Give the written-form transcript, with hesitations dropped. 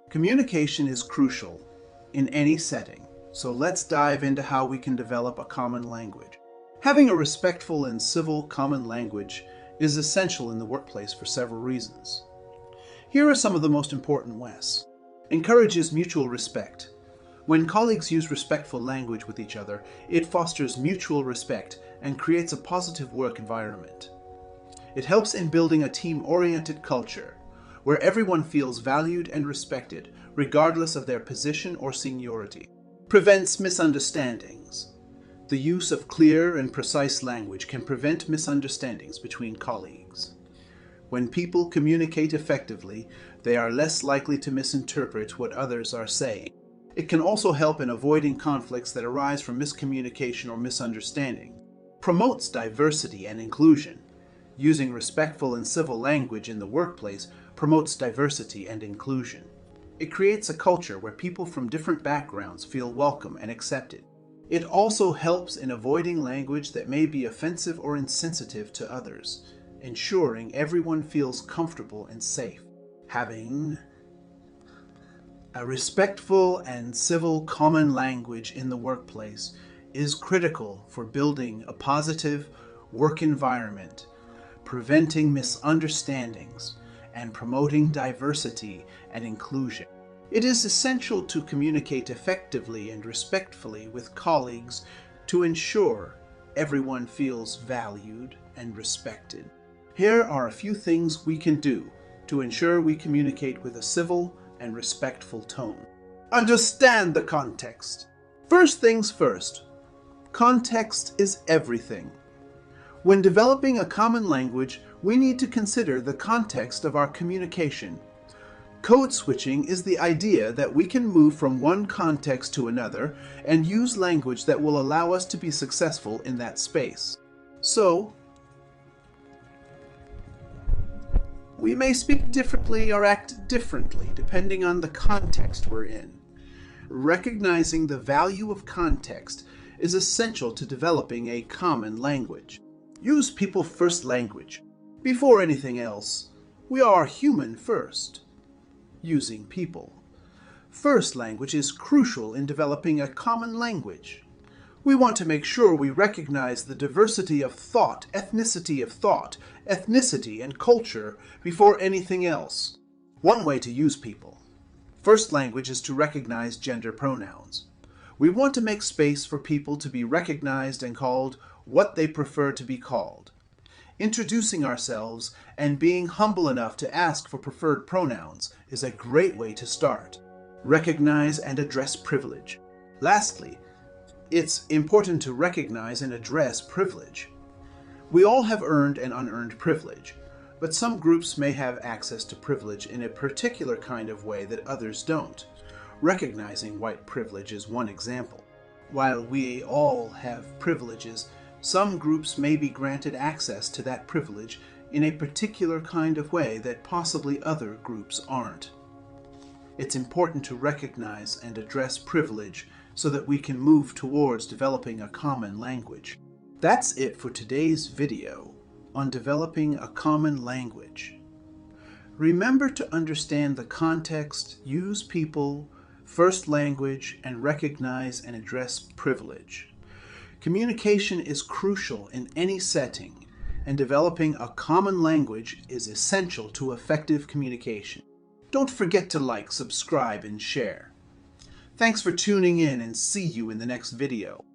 Communication is crucial in any setting, so let's dive into how we can develop a common language. Having a respectful and civil common language is essential in the workplace for several reasons. Here are some of the most important ways. Encourages mutual respect. When colleagues use respectful language with each other, it fosters mutual respect and creates a positive work environment. It helps in building a team-oriented culture where everyone feels valued and respected, regardless of their position or seniority. Prevents misunderstandings. The use of clear and precise language can prevent misunderstandings between colleagues. When people communicate effectively, they are less likely to misinterpret what others are saying. It can also help in avoiding conflicts that arise from miscommunication or misunderstanding. Promotes diversity and inclusion. Using respectful and civil language in the workplace promotes diversity and inclusion. It creates a culture where people from different backgrounds feel welcome and accepted. It also helps in avoiding language that may be offensive or insensitive to others, ensuring everyone feels comfortable and safe. Having a respectful and civil common language in the workplace is critical for building a positive work environment, preventing misunderstandings, and promoting diversity and inclusion. It is essential to communicate effectively and respectfully with colleagues to ensure everyone feels valued and respected. Here are a few things we can do to ensure we communicate with a civil and respectful tone. Understand the context. First things first, context is everything. When developing a common language, we need to consider the context of our communication. Code switching is the idea that we can move from one context to another and use language that will allow us to be successful in that space. So, we may speak differently or act differently depending on the context we're in. Recognizing the value of context is essential to developing a common language. Use people-first language. Before anything else, we are human first. Using people. First language is crucial in developing a common language. We want to make sure we recognize the diversity of thought, ethnicity and culture before anything else. One way to use people. First language is to recognize gender pronouns. We want to make space for people to be recognized and called what they prefer to be called. Introducing ourselves and being humble enough to ask for preferred pronouns is a great way to start. Recognize and address privilege. Lastly, it's important to recognize and address privilege. We all have earned and unearned privilege, but some groups may have access to privilege in a particular kind of way that others don't. Recognizing white privilege is one example. While we all have privileges, some groups may be granted access to that privilege in a particular kind of way that possibly other groups aren't. It's important to recognize and address privilege so that we can move towards developing a common language. That's it for today's video on developing a common language. Remember to understand the context, use people, first language, and recognize and address privilege. Communication is crucial in any setting, and developing a common language is essential to effective communication. Don't forget to like, subscribe, and share. Thanks for tuning in, and see you in the next video.